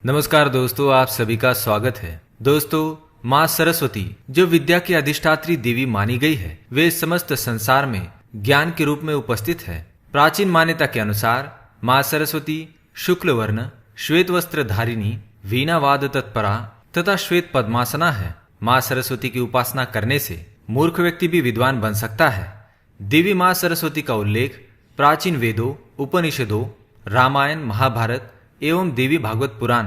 नमस्कार दोस्तों, आप सभी का स्वागत है। दोस्तों, माँ सरस्वती जो विद्या की अधिष्ठात्री देवी मानी गई है, वे समस्त संसार में ज्ञान के रूप में उपस्थित है। प्राचीन मान्यता के अनुसार माँ सरस्वती शुक्ल वर्ण, श्वेत वस्त्र धारिणी, वीणावाद तत्परा तथा श्वेत पद्मासना है। माँ सरस्वती की उपासना करने से मूर्ख व्यक्ति भी विद्वान बन सकता है। देवी माँ सरस्वती का उल्लेख प्राचीन वेदों, उपनिषदों, रामायण, महाभारत एवं देवी भागवत पुराण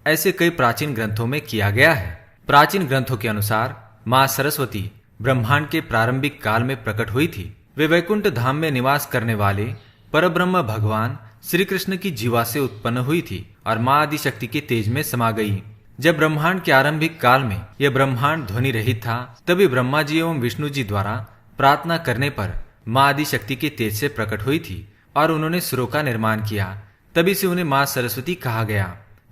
ऐसे कई प्राचीन ग्रंथों में किया गया है। प्राचीन ग्रंथों के अनुसार माँ सरस्वती ब्रह्मांड के प्रारंभिक काल में प्रकट हुई थी। वे वैकुंठ धाम में निवास करने वाले परब्रह्म भगवान श्री कृष्ण की जीवा से उत्पन्न हुई थी और माँ आदिशक्ति के तेज में समा गई। जब ब्रह्मांड के आरंभिक काल में यह ब्रह्मांड ध्वनि रहित था, तभी ब्रह्मा जी एवं विष्णु जी द्वारा प्रार्थना करने पर माँ आदिशक्ति के तेज से प्रकट हुई थी और उन्होंने सुरों का निर्माण किया। तभी से उन्हें माँ सरस्वती कहा गया।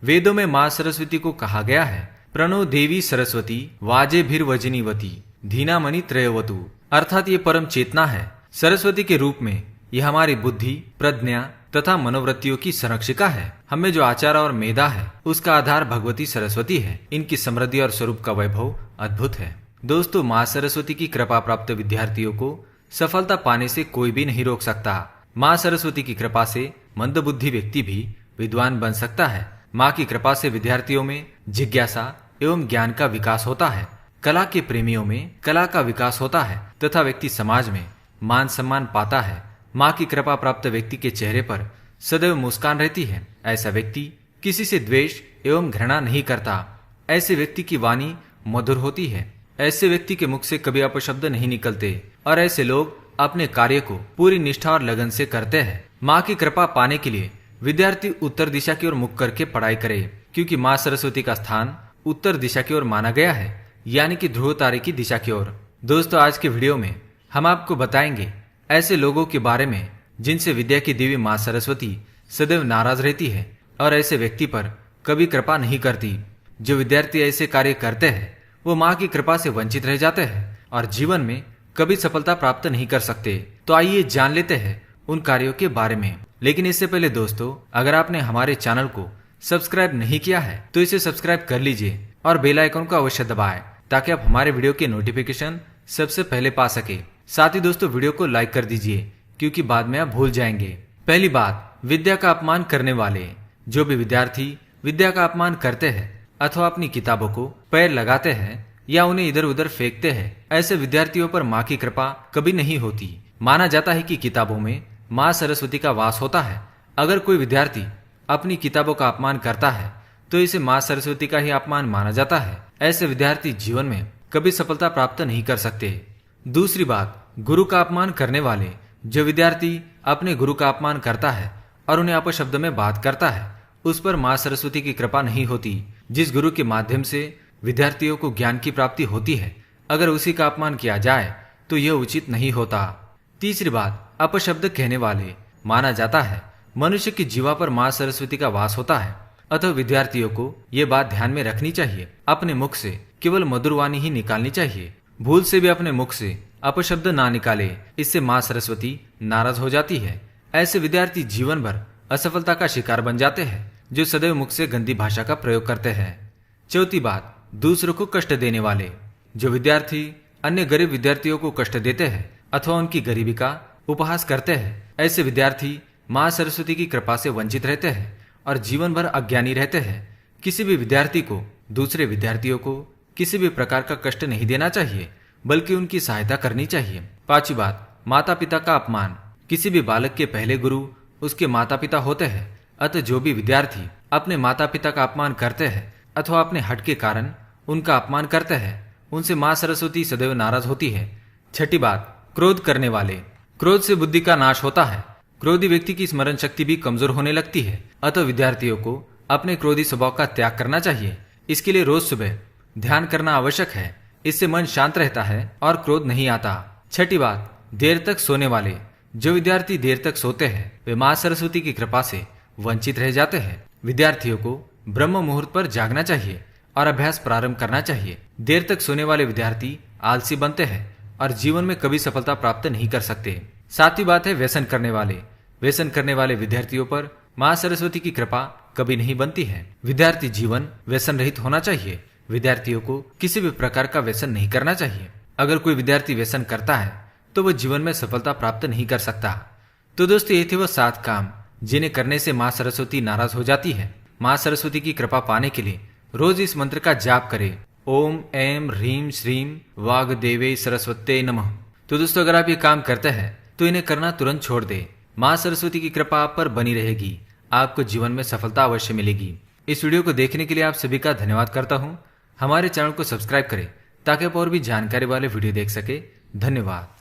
वेदों में माँ सरस्वती को कहा गया है प्रणो देवी सरस्वती वाजे भीर वजनीवती धीनामणि त्रयवतु, अर्थात ये परम चेतना है। सरस्वती के रूप में यह हमारी बुद्धि, प्रज्ञा तथा मनोवृत्तियों की संरक्षिका है। हमें जो आचार और मेधा है, उसका आधार भगवती सरस्वती है। इनकी समृद्धि और स्वरूप का वैभव अद्भुत है। दोस्तों, माँ सरस्वती की कृपा प्राप्त विद्यार्थियों को सफलता पाने से कोई भी नहीं रोक सकता। माँ सरस्वती की कृपा से मंदबुद्धि व्यक्ति भी विद्वान बन सकता है। माँ की कृपा से विद्यार्थियों में जिज्ञासा एवं ज्ञान का विकास होता है। कला के प्रेमियों में कला का विकास होता है तथा व्यक्ति समाज में मान सम्मान पाता है। माँ की कृपा प्राप्त व्यक्ति के चेहरे पर सदैव मुस्कान रहती है। ऐसा व्यक्ति किसी से द्वेष एवं घृणा नहीं करता। ऐसे व्यक्ति की वाणी मधुर होती है। ऐसे व्यक्ति के मुख से कभी अपशब्द नहीं निकलते और ऐसे लोग अपने कार्य को पूरी निष्ठा और लगन से करते हैं। माँ की कृपा पाने के लिए विद्यार्थी उत्तर दिशा की ओर मुख करके पढ़ाई करे, क्योंकि माँ सरस्वती का स्थान उत्तर दिशा की ओर माना गया है, यानी कि ध्रुव तारे की दिशा की ओर। दोस्तों, आज के वीडियो में हम आपको बताएंगे ऐसे लोगों के बारे में जिनसे विद्या की देवी माँ सरस्वती सदैव नाराज रहती है और ऐसे व्यक्ति पर कभी कृपा नहीं करती। जो विद्यार्थी ऐसे कार्य करते हैं वो माँ की कृपा से वंचित रह जाते हैं और जीवन में कभी सफलता प्राप्त नहीं कर सकते। तो आइए जान लेते हैं उन कार्यों के बारे में। लेकिन इससे पहले दोस्तों, अगर आपने हमारे चैनल को सब्सक्राइब नहीं किया है तो इसे सब्सक्राइब कर लीजिए और बेल आइकन को अवश्य दबाएं, ताकि आप हमारे वीडियो के नोटिफिकेशन सबसे पहले पा सके। साथ ही दोस्तों, वीडियो को लाइक कर दीजिए, क्योंकि बाद में आप भूल जाएंगे। पहली बात, विद्या का अपमान करने वाले। जो भी विद्यार्थी विद्या का अपमान करते हैं अथवा अपनी किताबों को पैर लगाते हैं या उन्हें इधर उधर फेंकते हैं, ऐसे विद्यार्थियों पर माँ की कृपा कभी नहीं होती। माना जाता है कि किताबों में माँ सरस्वती का वास होता है। अगर कोई विद्यार्थी अपनी किताबों का अपमान करता है तो इसे माँ सरस्वती का ही अपमान माना जाता है। ऐसे विद्यार्थी जीवन में कभी सफलता प्राप्त नहीं कर सकते। दूसरी बात, गुरु का अपमान करने वाले। जो विद्यार्थी अपने गुरु का अपमान करता है और उन्हें अपशब्द में बात करता है, उस पर माँ सरस्वती की कृपा नहीं होती। जिस गुरु के माध्यम से विद्यार्थियों को ज्ञान की प्राप्ति होती है, अगर उसी का अपमान किया जाए तो यह उचित नहीं होता। तीसरी बात, अपशब्द कहने वाले। माना जाता है मनुष्य की जीवा पर माँ सरस्वती का वास होता है, अतः विद्यार्थियों को ये बात ध्यान में रखनी चाहिए। अपने मुख से केवल मधुर वाणी ही निकालनी चाहिए। भूल से भी अपने मुख से अपशब्द ना निकाले, इससे माँ सरस्वती नाराज हो जाती है। ऐसे विद्यार्थी जीवन भर असफलता का शिकार बन जाते हैं, जो सदैव मुख से गंदी भाषा का प्रयोग करते हैं। चौथी बात, दूसरों को कष्ट देने वाले। जो विद्यार्थी अन्य गरीब विद्यार्थियों को कष्ट देते हैं अथवा उनकी गरीबी का उपहास करते हैं, ऐसे विद्यार्थी माँ सरस्वती की कृपा से वंचित रहते हैं और जीवन भर अज्ञानी रहते हैं। किसी भी विद्यार्थी को दूसरे विद्यार्थियों को किसी भी प्रकार का कष्ट नहीं देना चाहिए, बल्कि उनकी सहायता करनी चाहिए। पांचवी बात, माता पिता का अपमान। किसी भी बालक के पहले गुरु उसके माता पिता होते हैं, अतः जो भी विद्यार्थी अपने माता पिता का अपमान करते हैं अथवा अपने हट के कारण उनका अपमान करते हैं, उनसे माँ सरस्वती सदैव नाराज होती है। छठी बात, क्रोध करने वाले। क्रोध से बुद्धि का नाश होता है। क्रोधी व्यक्ति की स्मरण शक्ति भी कमजोर होने लगती है, अतः विद्यार्थियों को अपने क्रोधी स्वभाव का त्याग करना चाहिए। इसके लिए रोज सुबह ध्यान करना आवश्यक है। इससे मन शांत रहता है और क्रोध नहीं आता। छठी बात, देर तक सोने वाले। जो विद्यार्थी देर तक सोते हैं वे माँ सरस्वती की कृपा से वंचित रह जाते हैं। विद्यार्थियों को ब्रह्म मुहूर्त पर जागना चाहिए और अभ्यास प्रारंभ करना चाहिए। देर तक सोने वाले विद्यार्थी आलसी बनते हैं और जीवन में कभी सफलता प्राप्त नहीं कर सकते। सातवीं बात है व्यसन करने वाले। व्यसन करने वाले विद्यार्थियों पर माँ सरस्वती की कृपा कभी नहीं बनती है। विद्यार्थी जीवन व्यसन रहित होना चाहिए। विद्यार्थियों को किसी भी प्रकार का व्यसन नहीं करना चाहिए। अगर कोई विद्यार्थी व्यसन करता है तो वह जीवन में सफलता प्राप्त नहीं कर सकता। तो दोस्तों, ये थे वो 7 काम जिन्हें करने से माँ सरस्वती नाराज हो जाती है। माँ सरस्वती की कृपा पाने के लिए रोज इस मंत्र का जाप करें, ओम ऐं ह्रीं श्रीं वाग्देवी सरस्वत्यै नमः। तो दोस्तों, अगर आप ये काम करते हैं तो इन्हें करना तुरंत छोड़ दें। माँ सरस्वती की कृपा आप पर बनी रहेगी। आपको जीवन में सफलता अवश्य मिलेगी। इस वीडियो को देखने के लिए आप सभी का धन्यवाद करता हूँ। हमारे चैनल को सब्सक्राइब करें ताकि आप और भी जानकारी वाले वीडियो देख सके। धन्यवाद।